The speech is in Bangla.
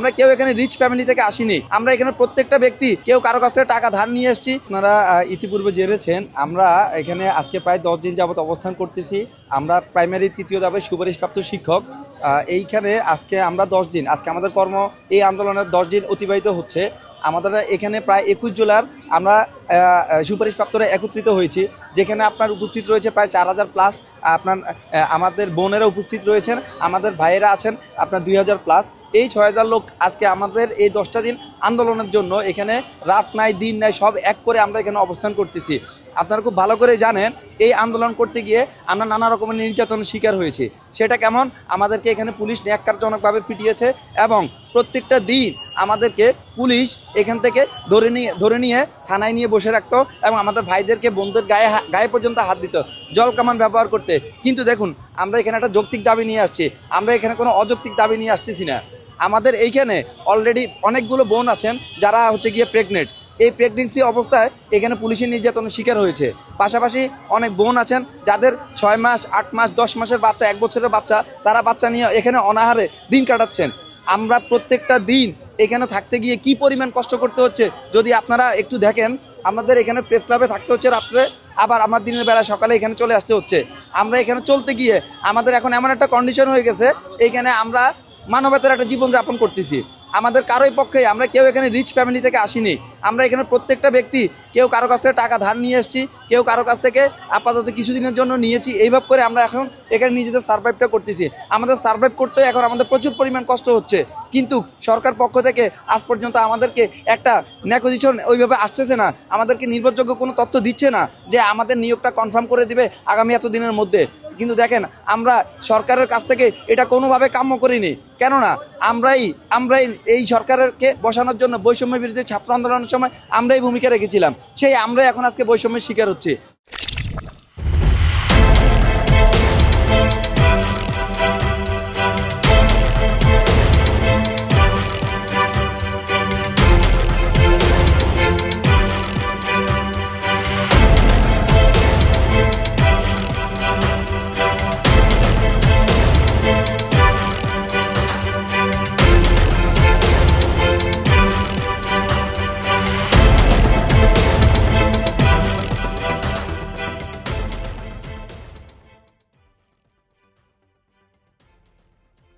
আমরা কেউ এখানে রিচ ফ্যামিলি থেকে আসিনি। আমরা এখানে প্রত্যেকটা ব্যক্তি কেউ কারো কাছ থেকে টাকা ধার নিয়ে এসেছি। আপনারা ইতিপূর্বে জেনেছেন আমরা এখানে আজকে প্রায় 10 দিন যাবত অবস্থান করতেছি। আমরা প্রাইমারি তৃতীয় ধাপে সুপারিশপ্রাপ্ত শিক্ষক। এইখানে আজকে আমরা 10 দিন, আজকে আমাদের এই আন্দোলনের 10 দিন অতিবাহিত হচ্ছে। আমাদের এখানে প্রায় 21 জেলার আমরা সুপারিশপ্রাপ্তরা একত্রিত হয়েছি, যেখানে আপনার উপস্থিত রয়েছে প্রায় 4000 প্লাস। আমাদের বোনেরা উপস্থিত রয়েছেন, আমাদের ভাইয়েরা আছেন আপনার 2000 প্লাস। এই 6000 লোক আজকে আমাদের এই 10টা দিন আন্দোলনের জন্য এখানে রাত নাই দিন নাই সব এক করে আমরা এখানে অবস্থান করতেছি। আপনারা খুব ভালো করে জানেন এই আন্দোলন করতে গিয়ে আমরা নানা রকমের নির্যাতনের শিকার হয়েছি। সেটা কেমন, আমাদেরকে এখানে পুলিশ ন্যাক্কারজনকভাবে পিটিয়েছে এবং প্রত্যেকটা দিন আমাদেরকে পুলিশ এখান থেকে ধরে নিয়ে থানায় নিয়ে বসে রাখতো এবং আমাদের ভাইদেরকে বোনদের গায়ে পর্যন্ত হাত দিত, জল কামান ব্যবহার করতে। কিন্তু দেখুন আমরা এখানে একটা যৌক্তিক দাবি নিয়ে আসছি, আমরা এখানে কোনো অযৌক্তিক দাবি নিয়ে আসতেছি না। আমাদের এইখানে অলরেডি অনেকগুলো বোন আছেন যারা হচ্ছে গিয়ে প্রেগনেন্ট। এই প্রেগনেন্সি অবস্থায় এখানে পুলিশের নির্যাতনের শিকার হয়েছে। পাশাপাশি অনেক বোন আছেন যাদের 6 মাস 8 মাস 10 মাসের বাচ্চা, 1 বছরের বাচ্চা, তারা বাচ্চা নিয়ে এখানে অনাহারে দিন কাটাচ্ছেন। আমরা প্রত্যেকটা দিন এখানে থাকতে গিয়ে কি পরিমাণ কষ্ট করতে হচ্ছে যদি আপনারা একটু দেখেন। আমাদের এখানে প্রেস ক্লাবে থাকতে হচ্ছে রাত্রে, আবার আমার দিনের বেলা সকালে এখানে চলে আসতে হচ্ছে। আমরা এখানে চলতে গিয়ে আমাদের এখন এমন একটা কন্ডিশন হয়ে গেছে, এইখানে আমরা মানবতার একটা জীবনযাপন করতেছি। আমাদের কারোই পক্ষে, আমরা কেউ এখানে রিচ ফ্যামিলি থেকে আসিনি। আমরা এখানে প্রত্যেকটা ব্যক্তি কেউ কারো কাছ থেকে টাকা ধার নিয়ে এসেছি, কেউ কারো কাছ থেকে আপাতত কিছুদিনের জন্য নিয়েছি। এইভাবে করে আমরা এখন এখানে নিজেদের সার্ভাইভটা করতেছি। আমাদের সার্ভাইভ করতে এখন আমাদের প্রচুর পরিমাণ কষ্ট হচ্ছে, কিন্তু সরকার পক্ষ থেকে আজ পর্যন্ত আমাদেরকে একটা ন্যাকোজিশন ওইভাবে আসতেছে না, আমাদেরকে নির্ভরযোগ্য কোনো তথ্য দিচ্ছে না যে আমাদের নিয়োগটা কনফার্ম করে দিবে আগামী এত দিনের মধ্যে। কিন্তু দেখেন আমরা সরকারের কাছ থেকে এটা কোনোভাবে কাম্য করিনি। কেননা আমরাই এই সরকারকে বসানোর জন্য বৈষম্য বিরোধী ছাত্র আন্দোলনের সময় আমরাই ভূমিকা রেখেছিলাম, সেই আমরাই এখন আজকে বৈষম্যের শিকার হচ্ছে।